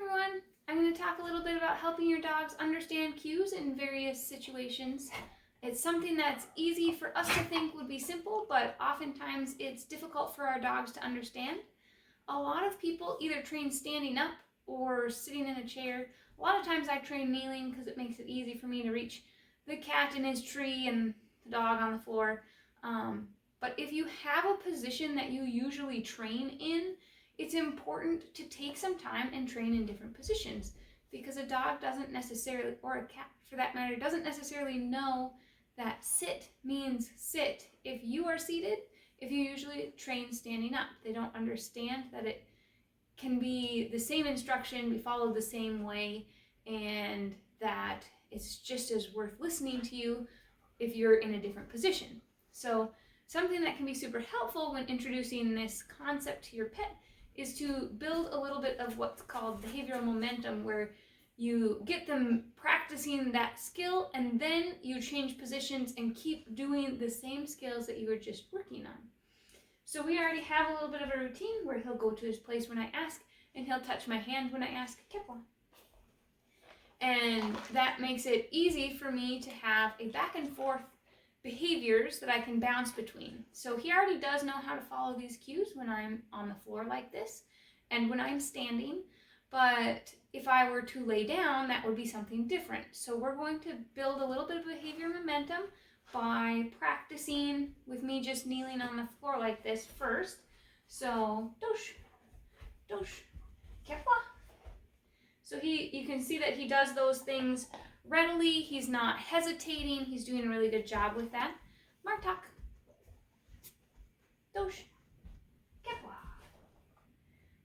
everyone! I'm going to talk a little bit about helping your dogs understand cues in various situations. It's something that's easy for us to think would be simple, but oftentimes it's difficult for our dogs to understand. A lot of people either train standing up or sitting in a chair. A lot of times I train kneeling because it makes it easy for me to reach the cat in his tree and the dog on the floor. But if you have a position that you usually train in, it's important to take some time and train in different positions, because a dog doesn't necessarily, or a cat for that matter, doesn't necessarily know that sit means sit if you are seated, if you usually train standing up. They don't understand that it can be the same instruction, be followed the same way, and that it's just as worth listening to you if you're in a different position. So something that can be super helpful when introducing this concept to your pet is to build a little bit of what's called behavioral momentum, where you get them practicing that skill and then you change positions and keep doing the same skills that you were just working on. So we already have a little bit of a routine where he'll go to his place when I ask, and he'll touch my hand when I ask Kipwa. And that makes it easy for me to have a back and forth behaviors that I can bounce between. So he already does know how to follow these cues when I'm on the floor like this and when I'm standing, but if I were to lay down, that would be something different. So we're going to build a little bit of behavior momentum by practicing with me just kneeling on the floor like this first. So dosh, dosh, kepwa. So you can see that he does those things readily. He's not hesitating. He's doing a really good job with that. Martak. Dosh. Kepwa.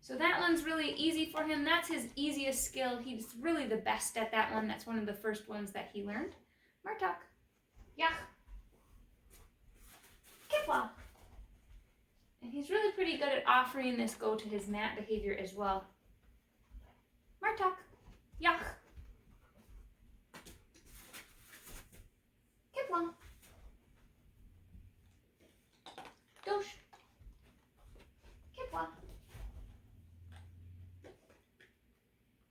So that one's really easy for him. That's his easiest skill. He's really the best at that one. That's one of the first ones that he learned. Martak. Yach. Kepwa. And he's really pretty good at offering this go to his mat behavior as well. Martak. Yach. Kipwa. Dosh. Kipwa.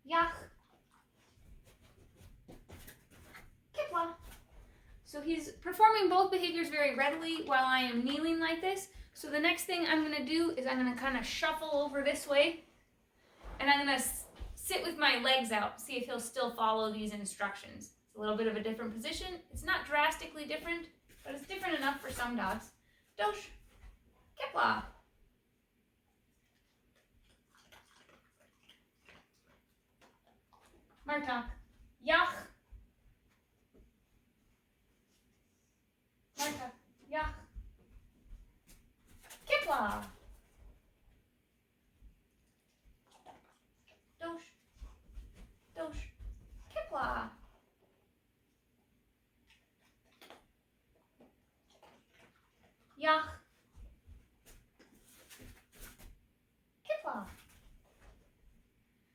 Yach. Kipwa. So he's performing both behaviors very readily while I am kneeling like this. So the next thing I'm going to do is I'm going to kind of shuffle over this way, and I'm going to sit with my legs out, see if he'll still follow these instructions. It's a little bit of a different position. It's not drastically different, but it's different enough for some dogs. Dosh. Kepwa. Martak. Yach. Martak. Yach. Kepwa. Dosh. Dosh. Kepwa. Yach. Kipwa.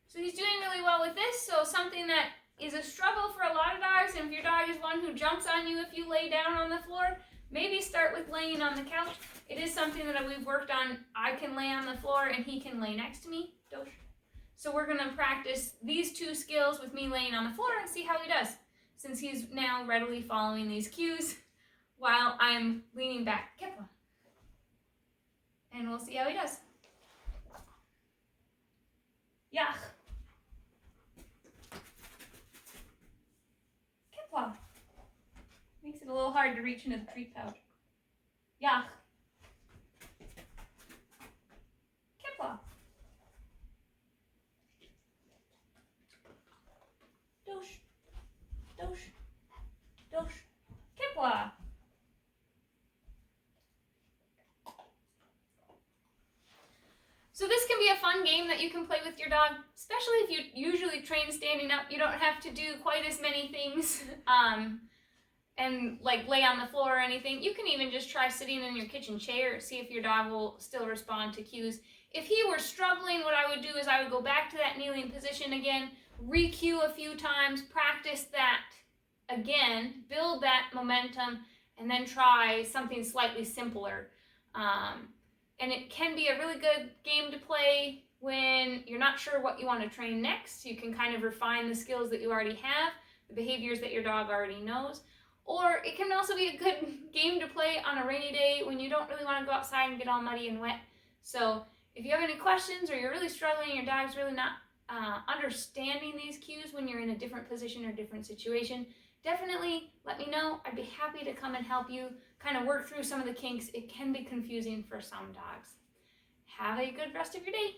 So he's doing really well with this. So something that is a struggle for a lot of dogs, and if your dog is one who jumps on you if you lay down on the floor, maybe start with laying on the couch. It is something that we've worked on. I can lay on the floor and he can lay next to me. Dosh. So we're going to practice these two skills with me laying on the floor and see how he does, since he's now readily following these cues while I'm leaning back. Kepwa. And we'll see how he does. Yach. Kepwa. Makes it a little hard to reach into the treat pouch. Yach. Kepwa. Dosh. Dosh. Dosh. Kepwa. So this can be a fun game that you can play with your dog, especially if you usually train standing up. You don't have to do quite as many things and like lay on the floor or anything. You can even just try sitting in your kitchen chair, see if your dog will still respond to cues. If he were struggling, what I would do is I would go back to that kneeling position again, re-cue a few times, practice that again, build that momentum, and then try something slightly simpler. And it can be a really good game to play when you're not sure what you want to train next. You can kind of refine the skills that you already have, the behaviors that your dog already knows. Or it can also be a good game to play on a rainy day when you don't really want to go outside and get all muddy and wet. So if you have any questions or you're really struggling, your dog's really not understanding these cues when you're in a different position or different situation, definitely let me know. I'd be happy to come and help you kind of work through some of the kinks. It can be confusing for some dogs. Have a good rest of your day.